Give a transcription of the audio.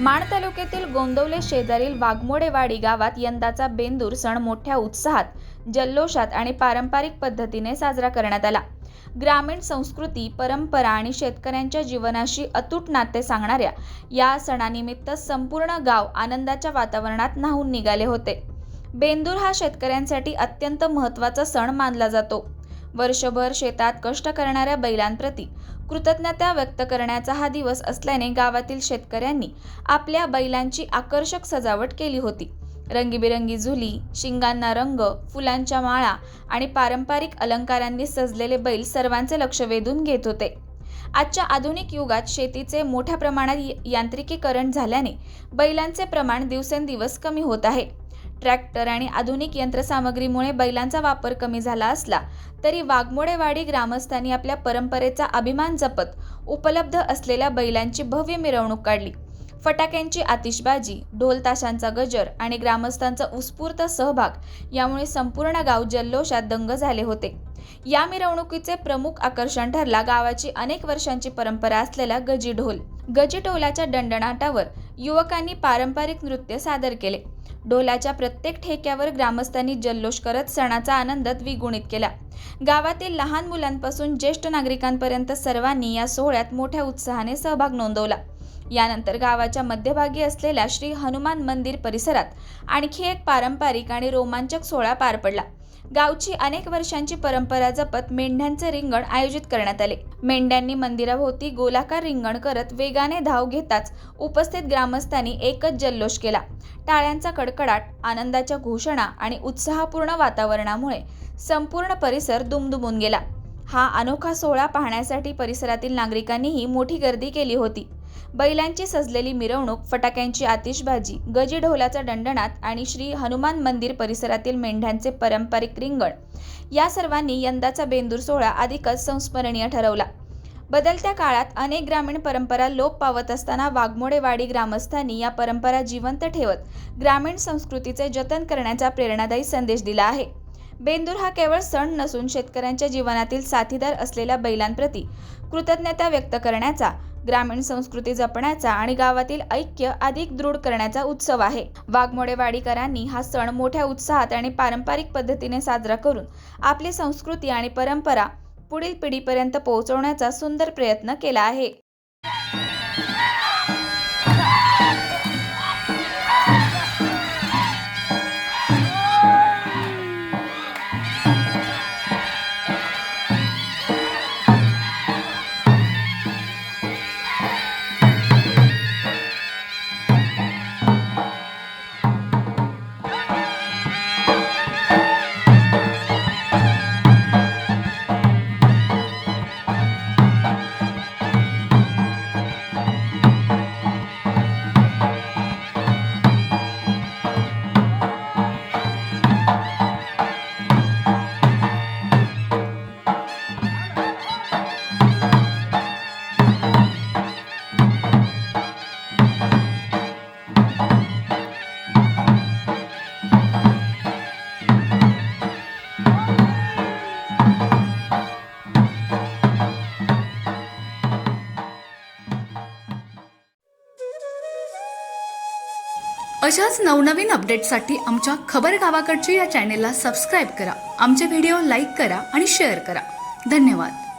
माण तालुक्यातील गोंदवले शेजारील वाघमोडेवाडी गावात यंदाचा बेंदूर सण मोठ्या उत्साहात, जल्लोषात आणि पारंपरिक पद्धतीने साजरा करण्यात आला। ग्रामीण संस्कृती, परंपरा आणि शेतकऱ्यांच्या जीवनाशी अतूट नाते सांगणाऱ्या या सणानिमित्त संपूर्ण गाव आनंदाच्या वातावरणात न्हाऊन निघाले होते। बेंदूर हा शेतकऱ्यांसाठी अत्यंत महत्त्वाचा सण मानला जातो। वर्षभर शेतात कष्ट करणाऱ्या बैलांप्रती कृतज्ञता व्यक्त करण्याचा हा दिवस असल्याने गावातील शेतकऱ्यांनी आपल्या बैलांची आकर्षक सजावट केली होती। रंगीबेरंगी झुली, शिंगांना रंग, फुलांच्या माळा आणि पारंपरिक अलंकारांनी सजलेले बैल सर्वांचे लक्ष वेधून घेत होते। आजच्या आधुनिक युगात शेतीचे मोठ्या प्रमाणात यांत्रिकीकरण झाल्याने बैलांचे प्रमाण दिवसेंदिवस कमी होत आहे। ट्रॅक्टर आणि आधुनिक यंत्रसामग्रीमुळे बैलांचा वापर कमी झाला असला तरी वाघमोडेवाडी ग्रामस्थांनी आपल्या परंपरेचा अभिमान जपत उपलब्ध असलेल्या बैलांची भव्य मिरवणूक काढली। फटाक्यांची आतिषबाजी, ढोल ताशांचा गजर आणि ग्रामस्थांचा उत्स्फूर्त सहभाग यामुळे संपूर्ण गाव जल्लोषात दंग झाले होते। या मिरवणुकीचे प्रमुख आकर्षण ठरला गावाची अनेक वर्षांची परंपरा असलेला गजी ढोल। गजी ढोलाच्या दणदणाटावर युवकांनी पारंपरिक नृत्य सादर केले। ढोलाच्या प्रत्येक ठेक्यावर ग्रामस्थांनी जल्लोष करत सणाचा आनंद द्विगुणित केला। गावातील लहान मुलांपासून ज्येष्ठ नागरिकांपर्यंत सर्वांनी या सोहळ्यात मोठ्या उत्साहाने सहभाग नोंदवला। यानंतर गावाच्या मध्यभागी असलेल्या श्री हनुमान मंदिर परिसरात आणखी एक पारंपरिक आणि रोमांचक सोहळा पार पडला। गावची अनेक वर्षांची परंपरा जपत मेंढ्यांचे रिंगण आयोजित करण्यात आले। मेंढ्यांनी मंदिराभोवती गोलाकार रिंगण करत वेगाने धाव घेताच उपस्थित ग्रामस्थांनी एकच जल्लोष केला। टाळ्यांचा कडकडाट, आनंदाच्या घोषणा आणि उत्साहपूर्ण वातावरणामुळे संपूर्ण परिसर दुमदुमून गेला। हा अनोखा सोहळा पाहण्यासाठी परिसरातील नागरिकांनीही मोठी गर्दी केली होती। बैलांची सजलेली मिरवणूक, फटाक्यांची आतिषबाजी, गजी ढोलाचा दणदणाट आणि श्री हनुमान मंदिर परिसरातील मेंढ्यांचे पारंपरिक रिंगण या सर्वांनी यंदाचा बेंदूर सोहळा अधिकच संस्मरणीय ठरवला। बदलत्या काळात अनेक ग्रामीण परंपरा लोप पावत असताना वाघमोडेवाडी ग्रामस्थांनी या परंपरा जिवंत ठेवत ग्रामीण संस्कृतीचे जतन करण्याचा प्रेरणादायी संदेश दिला आहे। बेंदूर हा केवळ सण नसून शेतकऱ्यांच्या जीवनातील साथीदार असलेल्या बैलांप्रती कृतज्ञता व्यक्त करण्याचा, ग्रामीण संस्कृती जपण्याचा आणि गावातील ऐक्य अधिक दृढ करण्याचा उत्सव आहे। वाघमोडेवाडीकरांनी हा सण मोठ्या उत्साहात आणि पारंपरिक पद्धतीने साजरा करून आपली संस्कृती आणि परंपरा पुढील पिढीपर्यंत पोहोचवण्याचा सुंदर प्रयत्न केला आहे। अशाच नवनवीन अपडेट्ससाठी आमच्या खबर गावाकडची या चॅनेलला सबस्क्राईब करा, आमचे व्हिडिओ लाईक करा आणि शेअर करा। धन्यवाद।